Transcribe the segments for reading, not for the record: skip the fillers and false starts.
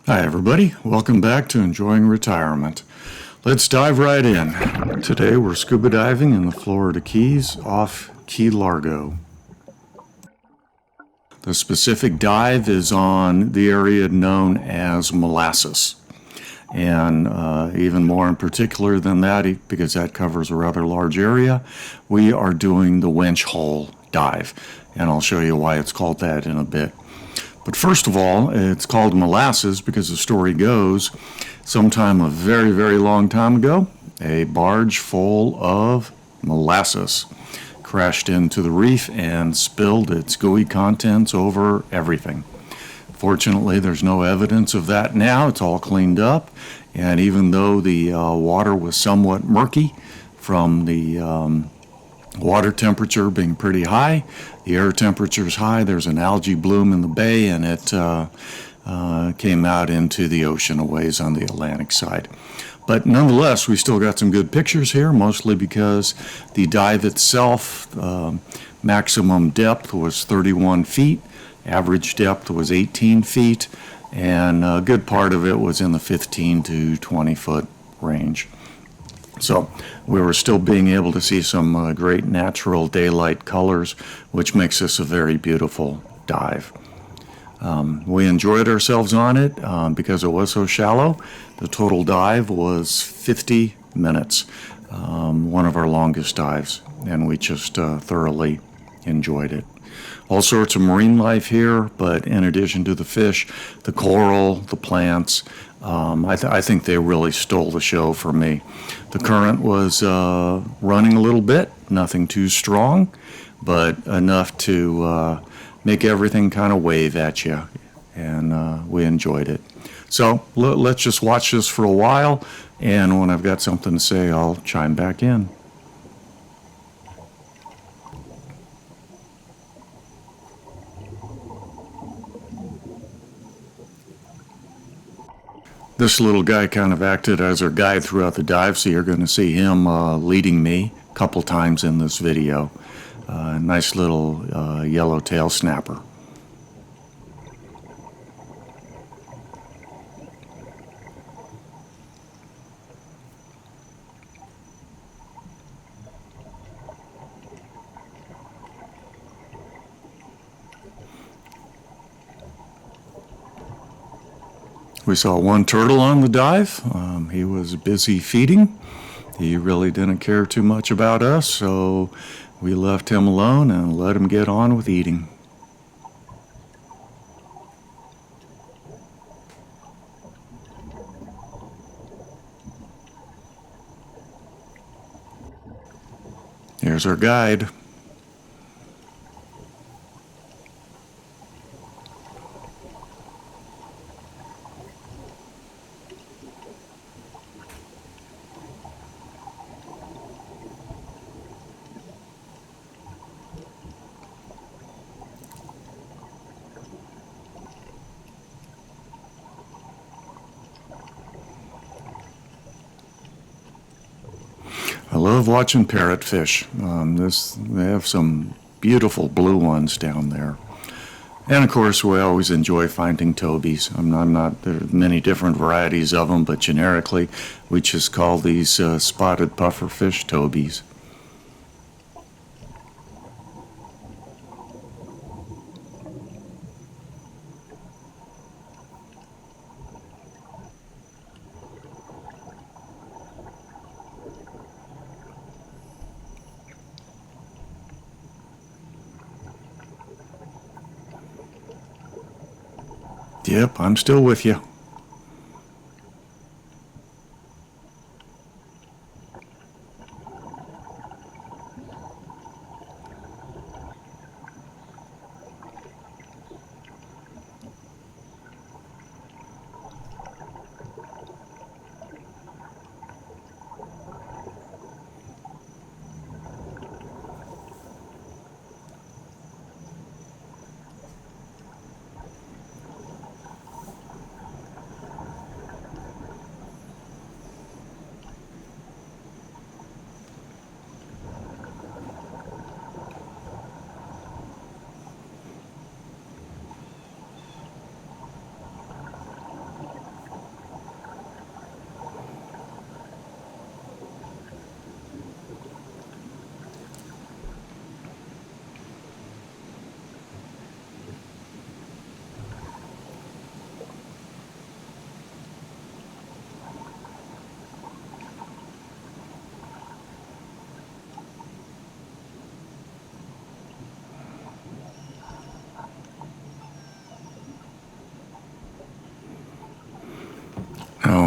Hi everybody, welcome back to Enjoying Retirement. Let's dive right in. Today we're scuba diving in the Florida Keys off Key Largo. The specific dive is on the area known as Molasses. And even more in particular than that, because that covers a rather large area, we are doing the Winch Hole dive. And I'll show you why it's called that in a bit. But first of all, it's called Molasses because the story goes, sometime a very, very long time ago, a barge full of molasses crashed into the reef and spilled its gooey contents over everything. Fortunately, there's no evidence of that now. It's all cleaned up. And even though the water was somewhat murky from the water temperature being pretty high, the air temperature is high, there's an algae bloom in the bay, and it came out into the ocean a ways on the Atlantic side. But nonetheless, we still got some good pictures here, mostly because the dive itself, maximum depth was 31 feet, average depth was 18 feet, and a good part of it was in the 15 to 20 foot range. So we were still being able to see some great natural daylight colors, which makes this a very beautiful dive. We enjoyed ourselves on it because it was so shallow. The total dive was 50 minutes, one of our longest dives, and we just thoroughly enjoyed it. All sorts of marine life here, but in addition to the fish, the coral, the plants, I think they really stole the show for me. The current was running a little bit, nothing too strong, but enough to make everything kind of wave at you, and we enjoyed it. So let's just watch this for a while, and when I've got something to say, I'll chime back in. This little guy kind of acted as our guide throughout the dive, so you're going to see him leading me a couple times in this video. Nice little yellowtail snapper. We saw one turtle on the dive. He was busy feeding. He really didn't care too much about us, so we left him alone and let him get on with eating. Here's our guide. I love watching parrotfish. They have some beautiful blue ones down there. And of course, we always enjoy finding tobies. There are many different varieties of them, but generically, we just call these spotted pufferfish tobies. Yep, I'm still with you.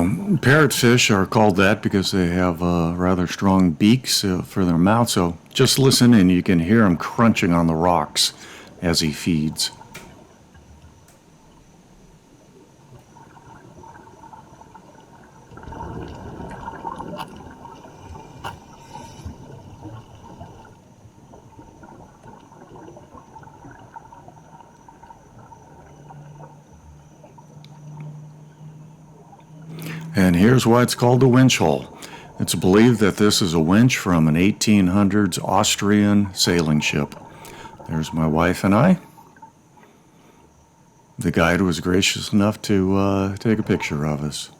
Parrotfish are called that because they have rather strong beaks for their mouth, so just listen and you can hear him crunching on the rocks as he feeds. And here's why it's called the Winch Hole. It's believed that this is a winch from an 1800s Austrian sailing ship. There's my wife and I. The guide was gracious enough to take a picture of us.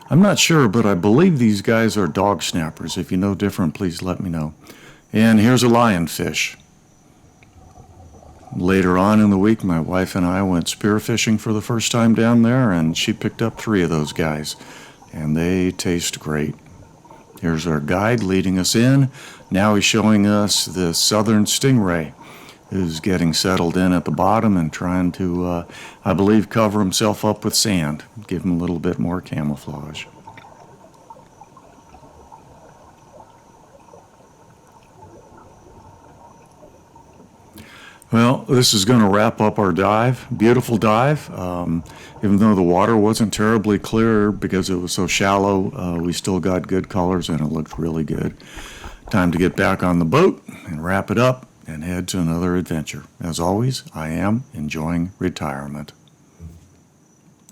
I'm not sure, but I believe these guys are dog snappers. If you know different, please let me know. And here's a lionfish. Later on in the week, my wife and I went spearfishing for the first time down there, and she picked up 3 of those guys, and they taste great. Here's our guide leading us in. Now he's showing us the southern stingray, who's getting settled in at the bottom and trying to, I believe, cover himself up with sand, give him a little bit more camouflage. Well, this is going to wrap up our dive. Beautiful dive. Even though the water wasn't terribly clear because it was so shallow, we still got good colors and it looked really good. Time to get back on the boat and wrap it up and head to another adventure. As always, I am enjoying retirement.